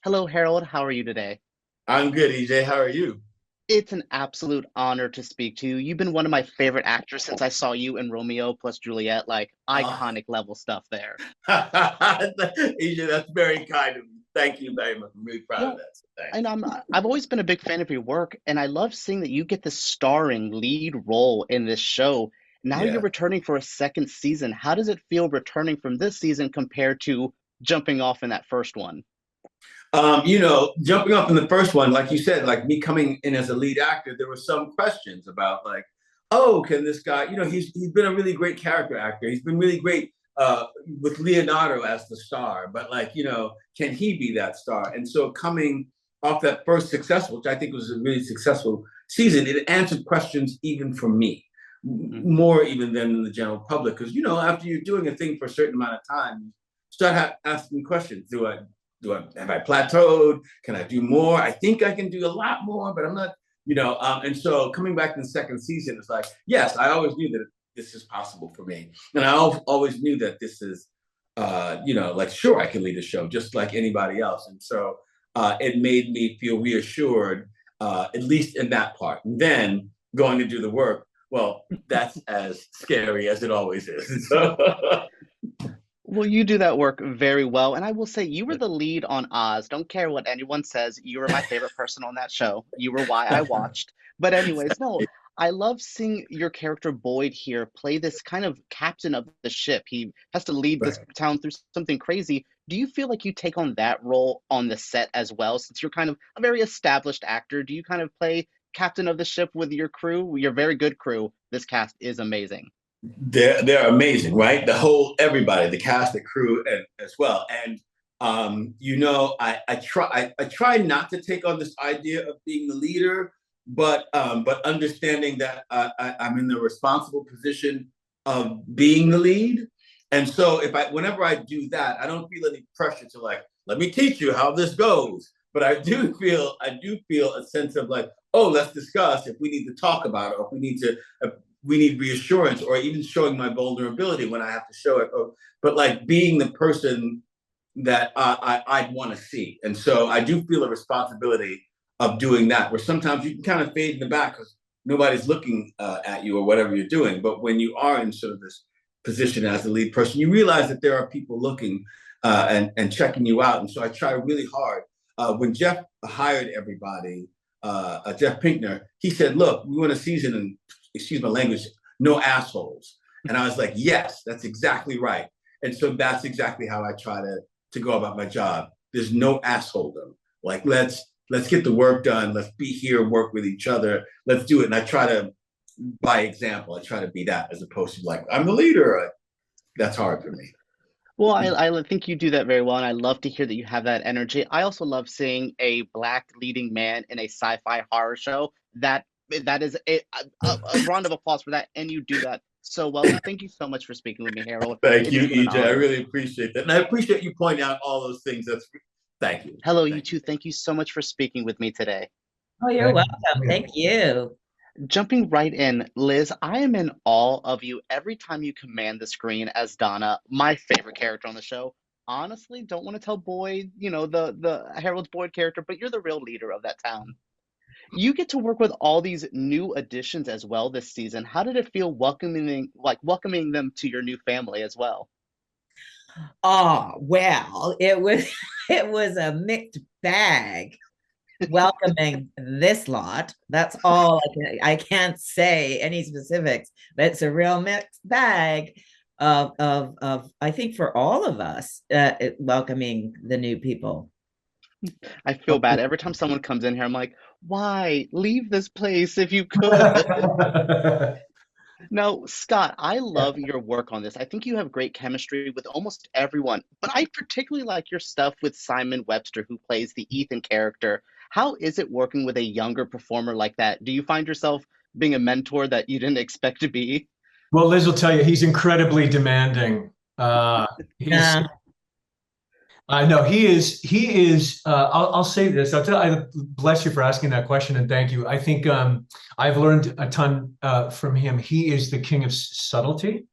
Hello, Harold. How are you today? I'm good, EJ. How are you? It's an absolute honor to speak to you. You've been one of my favorite actors since I saw you in Romeo plus Juliet, like Oh, iconic level stuff there. EJ, that's very kind of you. Thank you very much. I'm really proud of Well, that. So thanks. and I've always been a big fan of your work, and I love seeing that you get the starring lead role in this show. Now you're Yeah. returning for a second season. How does it feel returning from this season compared to jumping off in that first one? Jumping up in the first one, like you said, like me coming in as a lead actor, there were some questions about like, oh, can this guy, he's been a really great character actor. He's been really great with Leonardo as the star, but like, can he be that star? And so coming off that first successful, which I think was a really successful season, it answered questions even for me, Hmm. more even than the general public. Because after you're doing a thing for a certain amount of time, you start asking questions. Do I have I plateaued? Can I do more? I think I can do a lot more, but I'm not, and so coming back in the second season, it's like, yes, I always knew that this is possible for me. And I always knew that this is, like, sure, I can lead a show just like anybody else. And so it made me feel reassured, at least in that part. And then going to do the work, well, that's as scary as it always is. So, Well, you do that work very well. And I will say, you were the lead on Oz. Don't care what anyone says. You were my favorite person on that show. You were why I watched. But, anyways, no, I love seeing your character Boyd here play this kind of captain of the ship. He has to lead this right. town through something crazy. Do you feel like you take on that role on the set as well? Since you're kind of a very established actor, do you kind of play captain of the ship with your crew, your very good crew? This cast is amazing. They're amazing, right? The whole everybody, the cast, the crew, and as well. And I try not to take on this idea of being the leader, but understanding that I'm in the responsible position of being the lead. And so whenever I do that, I don't feel any pressure to like, let me teach you how this goes. But I do feel a sense of like, oh, let's discuss if we need to talk about it, or if we need reassurance, or even showing my vulnerability when I have to show it. But like being the person that I'd want to see. And so I do feel a responsibility of doing that, where sometimes you can kind of fade in the back because nobody's looking at you or whatever you're doing. But when you are in sort of this position as the lead person, you realize that there are people looking and checking you out. And so I try really hard. When Jeff hired everybody, Jeff Pinkner, he said, "Look, we want a season and excuse my language, no assholes." And I was like, yes, that's exactly right. And so that's exactly how I try to go about my job. There's no assholedom. Like let's get the work done. Let's be here and work with each other. Let's do it. And I try to, by example, I try to be that as opposed to like I'm the leader. That's hard for me. Well, I think you do that very well, and I love to hear that you have that energy. I also love seeing a black leading man in a sci-fi horror show. That is a round of applause for that, and you do that so well. So thank you so much for speaking with me, Harold. Thank It you, has been an EJ. I honor. really appreciate that, and I appreciate you pointing out all those things. Thank you, Hello, you thank you. two. Thank you so much for speaking with me today. Oh, you're Thank welcome. you. Thank you. Jumping right in, Liz, I am in awe of you every time you command the screen as Donna, my favorite character on the show. Honestly, don't want to tell Boyd, the Harold's Boyd character, but you're the real leader of that town. You get to work with all these new additions as well this season. How did it feel welcoming them to your new family as well? Oh, well, it was it was a mixed bag welcoming this lot. That's all I can't say any specifics, but it's a real mixed bag of I think for all of us welcoming the new people. I feel bad every time someone comes in here. I'm like, why? Leave this place if you could. Now, Scott, I Yeah. love your work on this. I think you have great chemistry with almost everyone, but I particularly like your stuff with Simon Webster, who plays the Ethan character. How is it working with a younger performer like that? Do you find yourself being a mentor that you didn't expect to be? Well, Liz will tell you he's incredibly demanding. He's Yeah. no, he is. He is. I'll say this. I'll tell. I bless you for asking that question and thank you. I think I've learned a ton from him. He is the king of subtlety.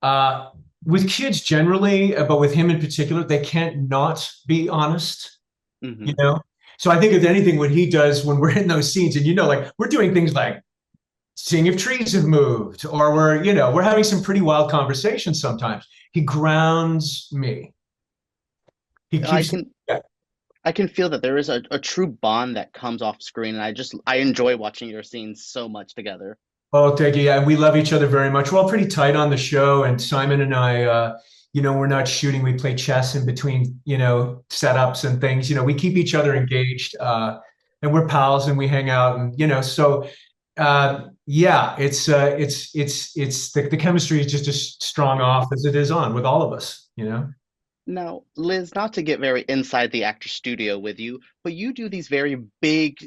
Uh, with kids generally, but with him in particular, they can't not be honest, Hmm. you know? So I think if anything, what he does when we're in those scenes, and like we're doing things like seeing if trees have moved, or we're having some pretty wild conversations sometimes. He grounds me. He I keeps. can I can feel that there is a true bond that comes off screen, and I enjoy watching your scenes so much together. Oh, thank you. Yeah, we love each other very much. We're all pretty tight on the show, and Simon and I, we're not shooting. We play chess in between, setups and things. We keep each other engaged, and we're pals, and we hang out, and so yeah, it's the chemistry is just as strong off as it is on with all of us. Now, Liz, not to get very inside the actor studio with you, but you do these very big,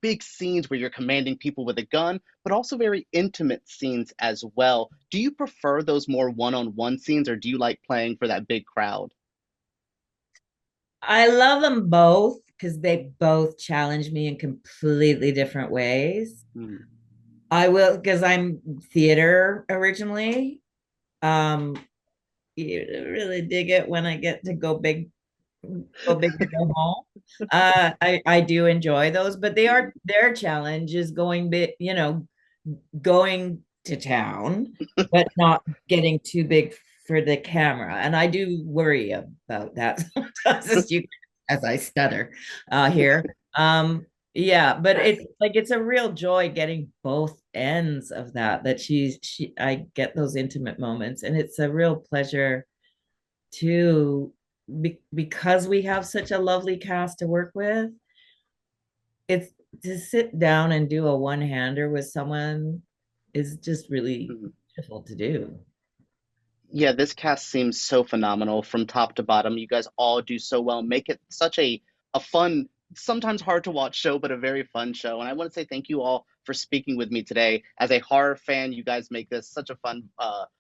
big scenes where you're commanding people with a gun, but also very intimate scenes as well. Do you prefer those more one-on-one scenes, or do you like playing for that big crowd? I love them both because they both challenge me in completely different ways. Mm. I will, because I'm theater originally. Um, you really dig it when I get to go big to go home. I do enjoy those, but their challenge is going big, going to town, but not getting too big for the camera. And I do worry about that sometimes as I stutter here. Yeah, but it's a real joy getting both ends of that I get those intimate moments, and it's a real pleasure to because we have such a lovely cast to work with. It's to sit down and do a one-hander with someone is just really Mhm. beautiful to do. Yeah, this cast seems so phenomenal from top to bottom. You guys all do so well, make it such a fun, sometimes hard to watch show, but a very fun show. And I want to say thank you all for speaking with me today. As a horror fan, you guys make this such a fun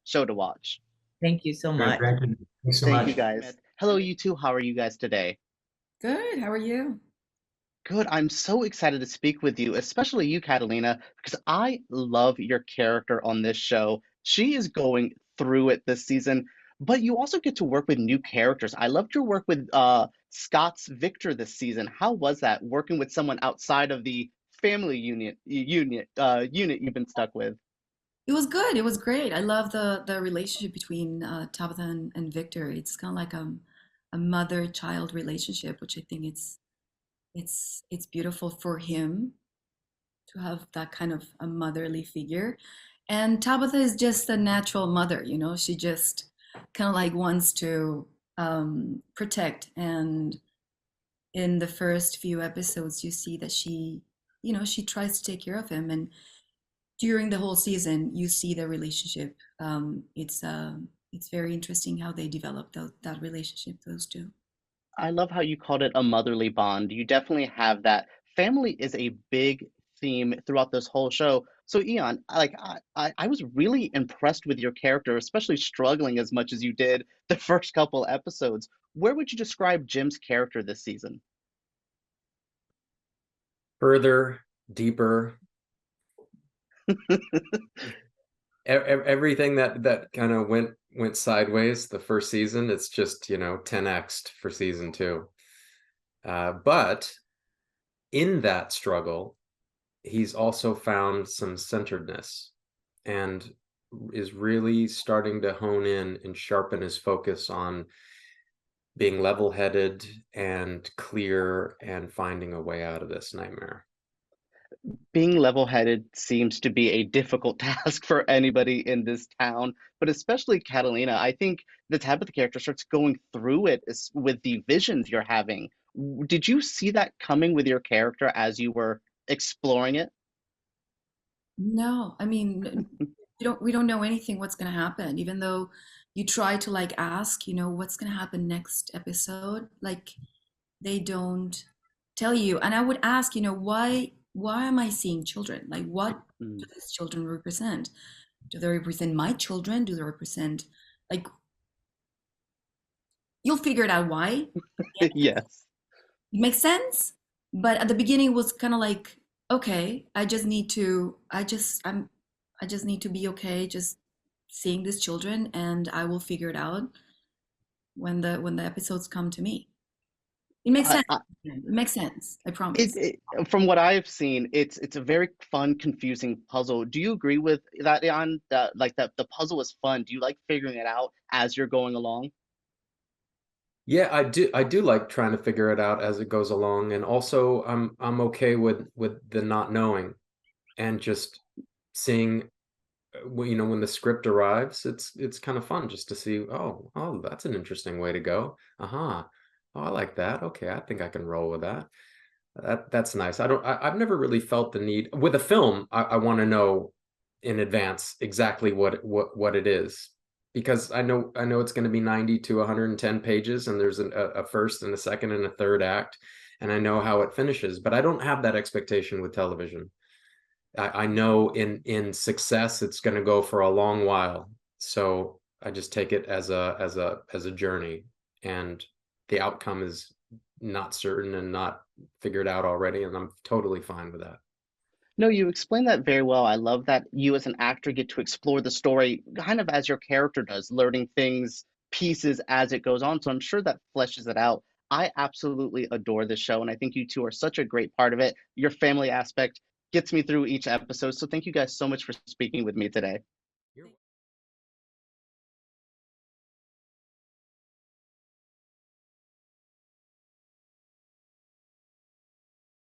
show to watch. Thank you so Great, much. thank you. Thanks so Thank you much. guys. Hello, you two. How are you guys today? Good. How are you? Good. I'm so excited to speak with you, especially you, Catalina, because I love your character on this show. She is going through it this season, but you also get to work with new characters. I loved your work with Scott's Victor this season. How was that working with someone outside of the family unit you've been stuck with? It was good. It was great. I love the relationship between Tabitha and Victor. It's kind of like a mother-child relationship, which I think it's beautiful for him to have that kind of a motherly figure. And Tabitha is just a natural mother, she just kind of like wants to protect. And in the first few episodes, you see that she tries to take care of him. And during the whole season, you see the relationship. It's very interesting how they develop that relationship, those two. I love how you called it a motherly bond. You definitely have that. Family is a big theme throughout this whole show. So, Eion, I was really impressed with your character, especially struggling as much as you did the first couple episodes. Where would you describe Jim's character this season? Further, deeper, everything that kind of went sideways the first season, it's just 10x'd for season 2. But in that struggle, he's also found some centeredness and is really starting to hone in and sharpen his focus on being level-headed and clear and finding a way out of this nightmare. Being level-headed seems to be a difficult task for anybody in this town, but especially Catalina. I think the Tabitha character starts going through it with the visions you're having. Did you see that coming with your character as you were exploring it? No, I mean, we don't know anything what's going to happen, even though you try to like ask, what's going to happen next episode. Like they don't tell you. And I would ask, why am I seeing children? Like what do Mm. these children represent? Do they represent my children? Do they represent like you'll figure it out why? Yes. It makes sense. But at the beginning it was kind of like, okay, I just need to be okay, just seeing these children, and I will figure it out when the episodes come to me. It makes sense. It makes sense. I promise. From what I've seen, it's a very fun, confusing puzzle. Do you agree with that, Jan? Like that the puzzle is fun. Do you like figuring it out as you're going along? Yeah, I do like trying to figure it out as it goes along, and also I'm okay with the not knowing and just seeing, you know, when the script arrives, it's kind of fun just to see, oh, that's an interesting way to go. Uh-huh. Oh, I like that. Okay, I think I can roll with that. That's nice. I've never really felt the need with a film. I want to know in advance exactly what it is, because I know it's going to be 90 to 110 pages, and there's a first and a second and a third act, and I know how it finishes, but I don't have that expectation with television. I know in success it's going to go for a long while, so I just take it as a journey, and the outcome is not certain and not figured out already, and I'm totally fine with that. No, you explained that very well. I love that you as an actor get to explore the story kind of as your character does, learning things, pieces as it goes on. So I'm sure that fleshes it out. I absolutely adore this show, and I think you two are such a great part of it. Your family aspect gets me through each episode. So thank you guys so much for speaking with me today.